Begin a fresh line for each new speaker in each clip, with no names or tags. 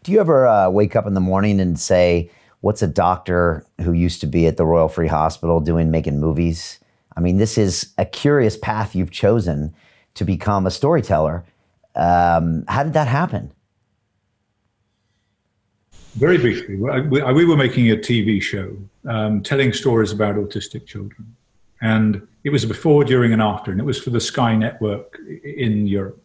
Do you ever wake up in the morning and say, what's a doctor who used to be at the Royal Free Hospital making movies? I mean, this is a curious path you've chosen to become a storyteller. How did that happen?
Very briefly, we were making a TV show telling stories about autistic children. And it was a before, during, and after, and it was for the Sky Network in Europe.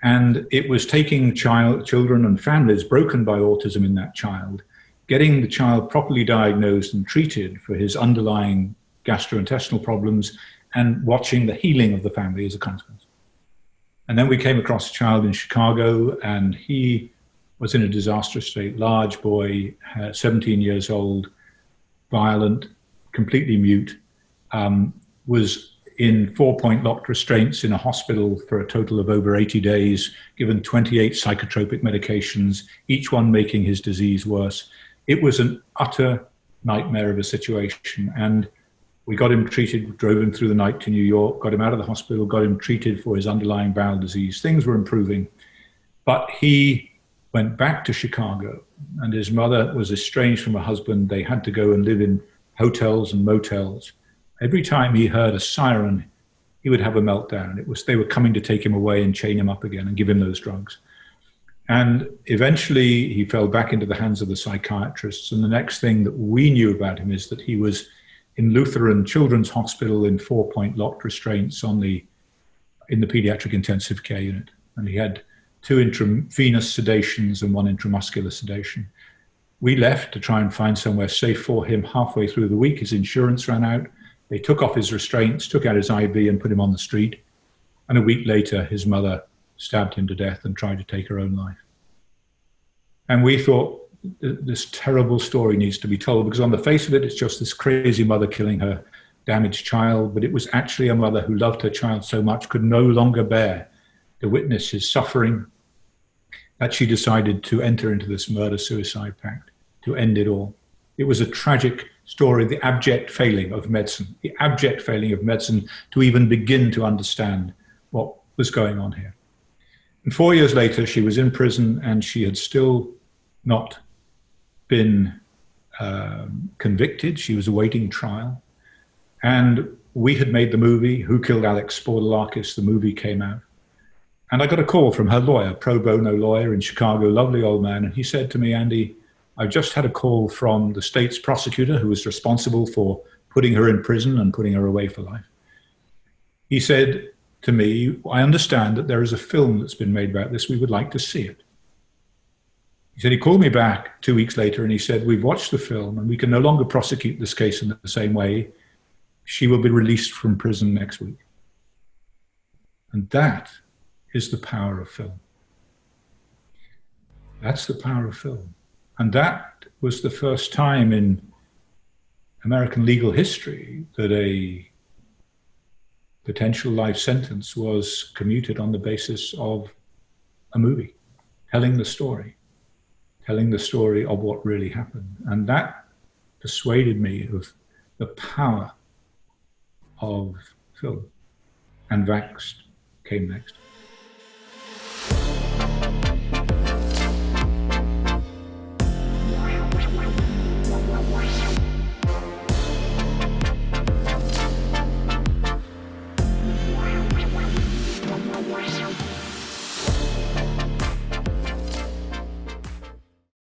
And it was taking children and families broken by autism in that child, getting the child properly diagnosed and treated for his underlying gastrointestinal problems, and watching the healing of the family as a consequence. And then we came across a child in Chicago, and he was in a disastrous state, large boy, 17 years old, violent, completely mute, was in 4-point locked restraints in a hospital for a total of over 80 days, given 28 psychotropic medications, each one making his disease worse. It was an utter nightmare of a situation. And we got him treated, drove him through the night to New York, got him out of the hospital, got him treated for his underlying bowel disease. Things were improving, but he went back to Chicago, and his mother was estranged from her husband. They had to go and live in hotels and motels. Every time he heard a siren, he would have a meltdown. They were coming to take him away and chain him up again and give him those drugs. And eventually he fell back into the hands of the psychiatrists. And the next thing that we knew about him is that he was in Lutheran Children's Hospital in 4-point locked restraints in the pediatric intensive care unit. And he had 2 intravenous sedations and 1 intramuscular sedation. We left to try and find somewhere safe for him. Halfway through the week, his insurance ran out. They took off his restraints, took out his IV and put him on the street. And a week later, his mother stabbed him to death and tried to take her own life. And we thought, this terrible story needs to be told, because on the face of it, it's just this crazy mother killing her damaged child. But it was actually a mother who loved her child so much, could no longer bear to witness his suffering, that she decided to enter into this murder-suicide pact to end it all. It was a tragic story, the abject failing of medicine to even begin to understand what was going on here. And 4 years later, she was in prison, and she had still not been convicted. She was awaiting trial. And we had made the movie, Who Killed Alex Spordalakis? The movie came out. And I got a call from her lawyer, pro bono lawyer in Chicago, lovely old man. And he said to me, Andy, I've just had a call from the state's prosecutor who was responsible for putting her in prison and putting her away for life. He said to me, I understand that there is a film that's been made about this. We would like to see it. He said, he called me back 2 weeks later and he said, we've watched the film and we can no longer prosecute this case in the same way. She will be released from prison next week. And that is the power of film. That's the power of film. And that was the first time in American legal history that a potential life sentence was commuted on the basis of a movie, telling the story of what really happened. And that persuaded me of the power of film. And Vaxxed came next.